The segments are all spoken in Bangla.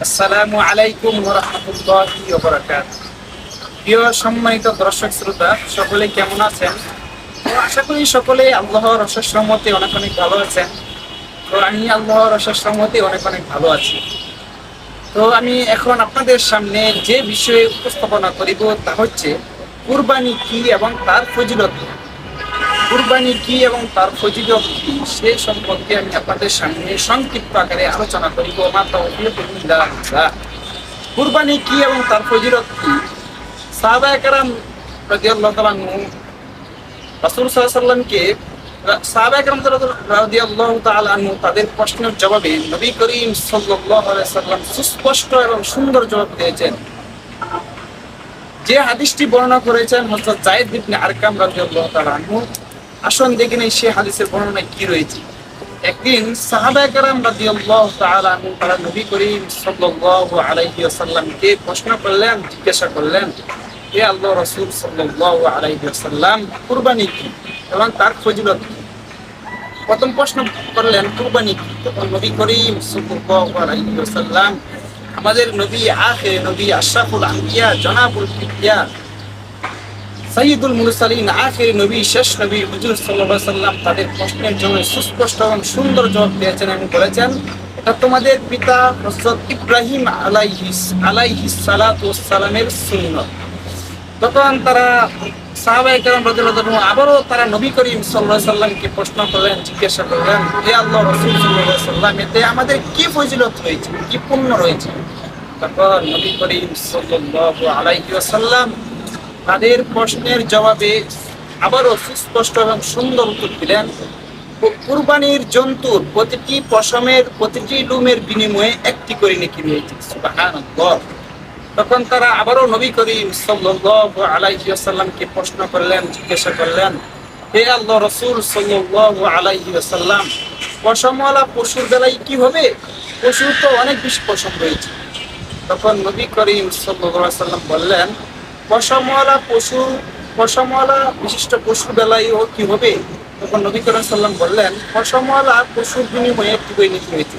আসসালামু আলাইকুম ওয়া রাহমাতুল্লাহি ওয়া বারাকাতুহু। প্রিয় সম্মানিত দর্শক শ্রোতা, সকলে কেমন আছেন? তো আশা করি সকলে আল্লাহর অশেষ রহমতে অনেক অনেক ভালো আছেন। তো আমি আল্লাহর অশেষ রহমতে অনেক অনেক ভালো আছি। তো আমি এখন আপনাদের সামনে যে বিষয়ে উপস্থাপনা করিব তা হচ্ছে কুরবানি কি এবং তার ফজিলত কি। কুরবানি কি এবং তার ফজিলত কি সে সম্পর্কে আমি আপনাদের সামনে সংক্ষিপ্ত আকারে আলোচনা করিব। মাত্র কুরবানি কি এবং তার ফজিলত কি, সাহাবায়ে কেরাম রাদিয়াল্লাহু তাআলা আনহু রাসূল সাল্লাল্লাহু আলাইহি ওয়াসাল্লামকে সাহাবায়ে কেরাম রাদিয়াল্লাহু তাআলা আনহু তাদের প্রশ্নের জবাবে নবী করিম সাল্লাল্লাহু আলাইহি ওয়াসাল্লাম সুস্পষ্ট এবং সুন্দর জবাব দিয়েছেন। যে হাদিসটি বর্ণনা করেছেন হযরত যায়েদ ইবনে আরকাম রাদিয়াল্লাহু তাআলা আনহু। আসুন দেখে নেই সে হাদিসের বর্ণনায় কি রয়েছে। একদিন সাহাবায়ে কেরাম রাদিয়াল্লাহু তাআলা আনহু তারা নবী করিম সাল্লাল্লাহু আলাইহি ওয়াসাল্লামকে প্রশ্ন করলেন, জিজ্ঞাসা করলেন, হে আল্লাহর রাসূল সাল্লাল্লাহু আলাইহি ওয়াসাল্লাম, কুরবানি কি এবং তার ফজিলত কি? প্রথম প্রশ্ন করলেন কুরবানি কি। তখন নবী করিম সাল্লাল্লাহু আলাইহি ওয়াসাল্লাম, আমাদের নবী আখির নবী আশরাফুল আম্বিয়া জনাবুল ফিদিয়া সাইয়্যিদুল মুরসালিন আখির নবী শেষ নবী হুজুর সাল্লাল্লাহু আলাইহি ওয়াসাল্লাম তাদের প্রশ্নের জন্য সুস্পষ্ট এবং সুন্দর জবাব দিয়েছেন এবং বলেছেন, এটা তোমাদের পিতা হযরত ইব্রাহিম আলাইহিস সালাতু ওয়াস সালামের সুন্নাত। তখন তারা সাহাবায়ে কেরাম রাদিয়াল্লাহু আনহু আবারও তারা নবী করিম সাল্লাল্লাহু আলাইহি ওয়াসাল্লামকে প্রশ্ন করলেন, জিজ্ঞাসা করলেন, হে আল্লাহর রাসূল সাল্লাল্লাহু আলাইহি ওয়াসাল্লাম, এতে আমাদের কি ফজিলত রয়েছে, কি পুণ্য রয়েছে? তখন নবী করিম সাল্লাল্লাহু আলাইহি ওয়াসাল্লাম তাদের প্রশ্নের জবাবে আবারও সুস্পষ্ট এবং সুন্দর উত্তর দিলেন, কুরবানির জন্তুর প্রতিটি পশমের প্রতিটি লুমের বিনিময়ে একটি করে নেকি রয়েছে। সুবহানাল্লাহ। তখন তারা আবারও নবী করিম সাল্লাল্লাহু আলাইহি ওয়াসাল্লামকে প্রশ্ন করলেন, জিজ্ঞাসা করলেন, হে আল্লাহ রাসূল সাল্লাল্লাহু আলাইহি ওয়াসাল্লাম, পশমওয়ালা পশুর বেলায় কি হবে? পশুর তো অনেক বেশি পশম রয়েছে। তখন নবী করিম সাল্লাল্লাহু আলাইহি ওয়াসাল্লাম বললেন, পশমওয়ালা বিশিষ্ট পশুর বেলায় কি হবে? তখন নবী করিম সাল্লাম বললেন, পশমওয়ালা পশুর বিনিময়ে একটি করে নিতে হয়েছে।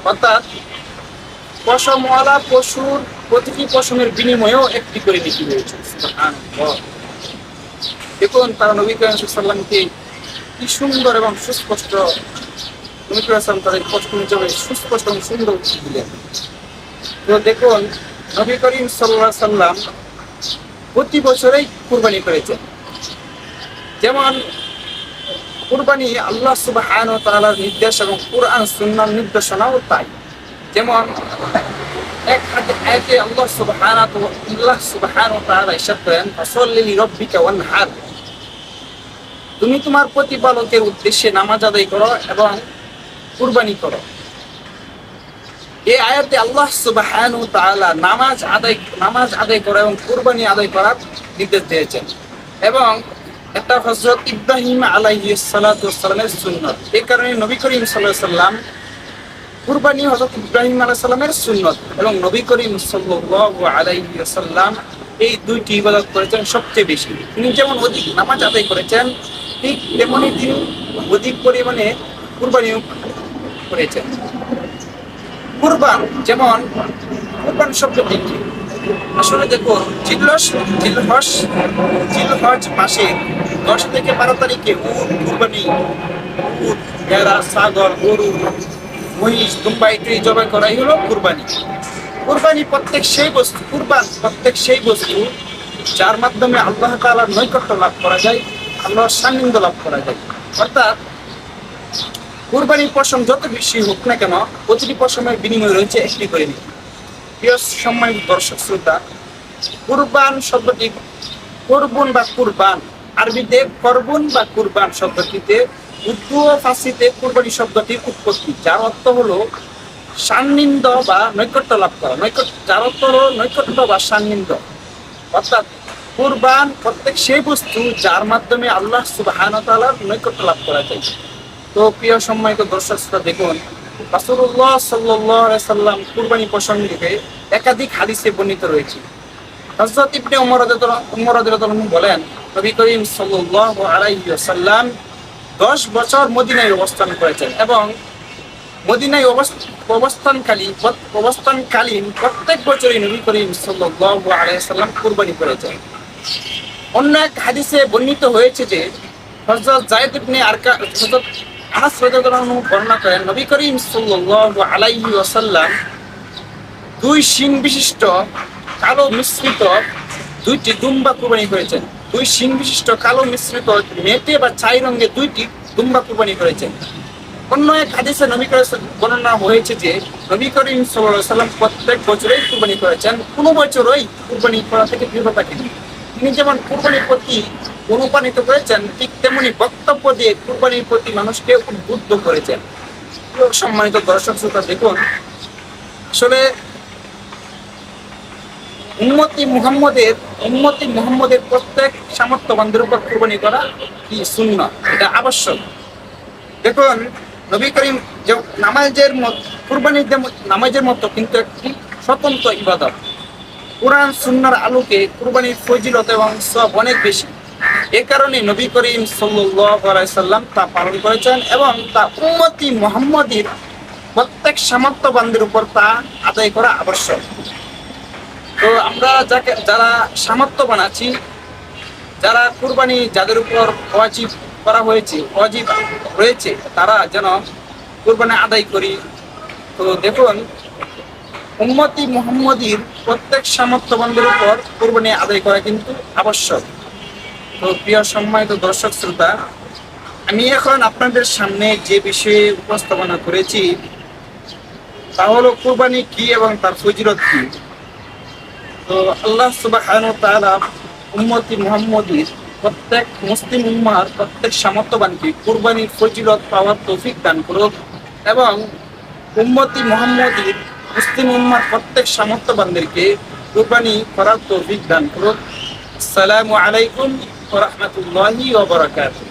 অর্থাৎ পশমওয়ালা পশুর প্রতিটি পশমের বিনিময়েও একটি করে নীতি রয়েছে। সুবহানাল্লাহ। দেখুন তারা নবী করিম সাল্লামকে কি সুন্দর এবং সুস্পষ্ট, নবী করিম সাল্লাম তাদের প্রশ্নের জবাবে সুস্পষ্ট এবং সুন্দর উত্তর দিলেন। তো দেখুন নবী করিম সাল্লাল্লাহু আলাইহি ওয়াসাল্লাম প্রতি বছরেই কুরবানি করেছেন। যেমন কুরবানি আল্লাহ সুবহানাহু ওয়া তাআলার নির্দেশ এবং কুরআন সুন্নাহর নির্দেশনাও তাই। যেমন এক আয়াতে আল্লাহ সুবহানাহু ওয়া তাআলা ইরশাদ করেন, ফাসাল্লি লিরাব্বিকা ওয়ানহার, তুমি তোমার প্রতিপালকের উদ্দেশ্যে নামাজ আদায় করো এবং কুরবানি করো। এই আয়াতে আল্লাহ সুবহানাহু ওয়া তাআলা নামাজ আদায় করা এবং কুরবানি আদায় করার নির্দেশ দিয়েছেন। এবং এটা হযরত ইব্রাহিম আলাইহিস সালাতু ওয়াস সালামের সুন্নাত। এই কারণে নবী করিম সাল্লাল্লাহু আলাইহি ওয়াসাল্লাম কুরবানি হযরত ইব্রাহিম আলাইহিস সালামের সুন্নাত এবং নবী করিম সাল্লাল্লাহু আলাইহি ওয়াসাল্লাম এই দুইটি ইবাদত করেছেন সবচেয়ে বেশি। তিনি যেমন অধিক নামাজ আদায় করেছেন, ঠিক তেমনি তিনি অধিক পরিমাণে কুরবানিও করেছেন। কুরবান, যেমন কুরবান শব্দটি কি? আসলে দেখুন জিলহজ মাসের 10 থেকে 12 তারিখে কুরবানি, ভেড়া, ছাগল, গরু, মহিষ, দুম্বা ইত্যাদি জবাই করাই হলো কুরবানি। কুরবানি প্রত্যেক সেই বস্তু যার মাধ্যমে আল্লাহ তাআলার নৈকট্য লাভ করা যায়, আল্লাহর সান্নিধ্য লাভ করা যায়। অর্থাৎ কুরবানির পশম যত বেশি হোক না কেন, প্রতিটি পশমের বিনিময় রয়েছে একটি করে নীতি। প্রিয় সম্মানিত দর্শক শ্রোতা, কুরবান শব্দটি কুরবান আরবিতে করবুন বা কুরবান শব্দটিতে উর্দু ও ফার্সিতে কুরবানি শব্দটির উৎপত্তি, যার অর্থ হলো সান্নিধ্য বা নৈকট্য লাভ করা। নৈকট্য বা সান্নিধ্য। অর্থাৎ কুরবান প্রত্যেক সেই বস্তু যার মাধ্যমে আল্লাহ সুবহানাহু ওয়া তাআলার নৈকট্য লাভ করা যায়। তো প্রিয় সম্মানিত দর্শক শ্রোতা, দেখুন রাসূলুল্লাহ সাল্লাল্লাহু আলাইহি ওয়াসাল্লাম কুরবানি প্রসঙ্গে একাধিক হাদিসে বর্ণিত রয়েছে। হযরত ইবনে উমর রাদিয়াল্লাহু আনহু বলেন, নবী করিম সাল্লাল্লাহু আলাইহি ওয়াসাল্লাম 10 বছর মদিনায় অবস্থান করেছেন এবং মদিনায় অবস্থানকালীন প্রত্যেক বছরই নবী করিম সাল্লাল্লাহু আলাইহি সাল্লাম কুরবানি করেছেন। অন্য এক হাদিসে বর্ণিত হয়েছে যে হযরত যায়েদ ইবনে হযরত আনাস রাদিয়াল্লাহু আনহু বর্ণনা করেন, নবী করিম সাল্লাল্লাহু আলাইহি ওয়াসাল্লাম দুই শিং বিশিষ্ট কালো মিশ্রিত দুইটি দুম্বা কুরবানি করেছেন। দুই শিং বিশিষ্ট কালো মিশ্রিত মেটে বা ছাই রঙের দুইটি দুম্বা কুরবানি করেছেন। অন্য এক হাদিসে নবী করিম বর্ণনা হয়েছে যে নবী করিম সাল্লাল্লাহু আলাইহি ওয়াসাল্লাম প্রত্যেক বছরই কুরবানি করেছেন, কোনো বছরই কুরবানি করা থেকে বিরত থাকেন। তিনি যেমন কুরবানির প্রতি অনুপ্রাণিত করেছেন, ঠিক তেমনি বক্তব্য দিয়ে কুরবানির প্রতি মানুষকে উদ্বুদ্ধ করেছেন। সম্মানিত দর্শক শ্রোতা, দেখুন আসলে উম্মতি মুহাম্মদের প্রত্যেক সামর্থ্যবানদের উপর কুরবানি করা কি সুন্নাহ, এটা আবশ্যক। দেখুন নবী করিম যে নামাজের মতো কিন্তু একটি স্বতন্ত্র ইবাদত। কুরআন সুন্নাহর আলোকে কুরবানির ফজিলত এবং সওয়াব অনেক বেশি। এ কারণে নবী করিম সাল্লাল্লাহু আলাইহি সাল্লাম তা পালন করেছেন এবং তা উম্মতি মুহাম্মদীর প্রত্যেক সামর্থ্যবানদের উপর তা আদায় করা আবশ্যক। তো আমরা যারা সামর্থ্যবান আছি, যারা কুরবানি যাদের উপর ওয়াজিব রয়েছে, তারা যেন কুরবানি আদায় করি। তো দেখুন উম্মতি মুহাম্মদীর প্রত্যেক সামর্থ্যবানদের উপর কুরবানি আদায় করা কিন্তু আবশ্যক। তো প্রিয় সম্মানিত দর্শক শ্রোতা, আমি এখন আপনাদের সামনে যে বিষয়ে উপস্থাপনা করেছি তা হলো কুরবানি কি এবং তার ফজিলত কি। তো আল্লাহ সুবহানাহু ওয়া তাআলা উম্মতি মুহাম্মদীর প্রত্যেক মুসলিম উম্মার প্রত্যেক সামর্থ্যবানকে কুরবানির ফজিলত পাওয়ার তৌফিক দান করুক এবং উম্মতি মুহাম্মদীর মুসলিম উম্মার প্রত্যেক সামর্থ্যবানদেরকে কুরবানি করার তৌফিক দান করুক। আসসালামু আলাইকুম ওয়া রাহমাতুল্লাহি ওয়া বারাকাতুহু।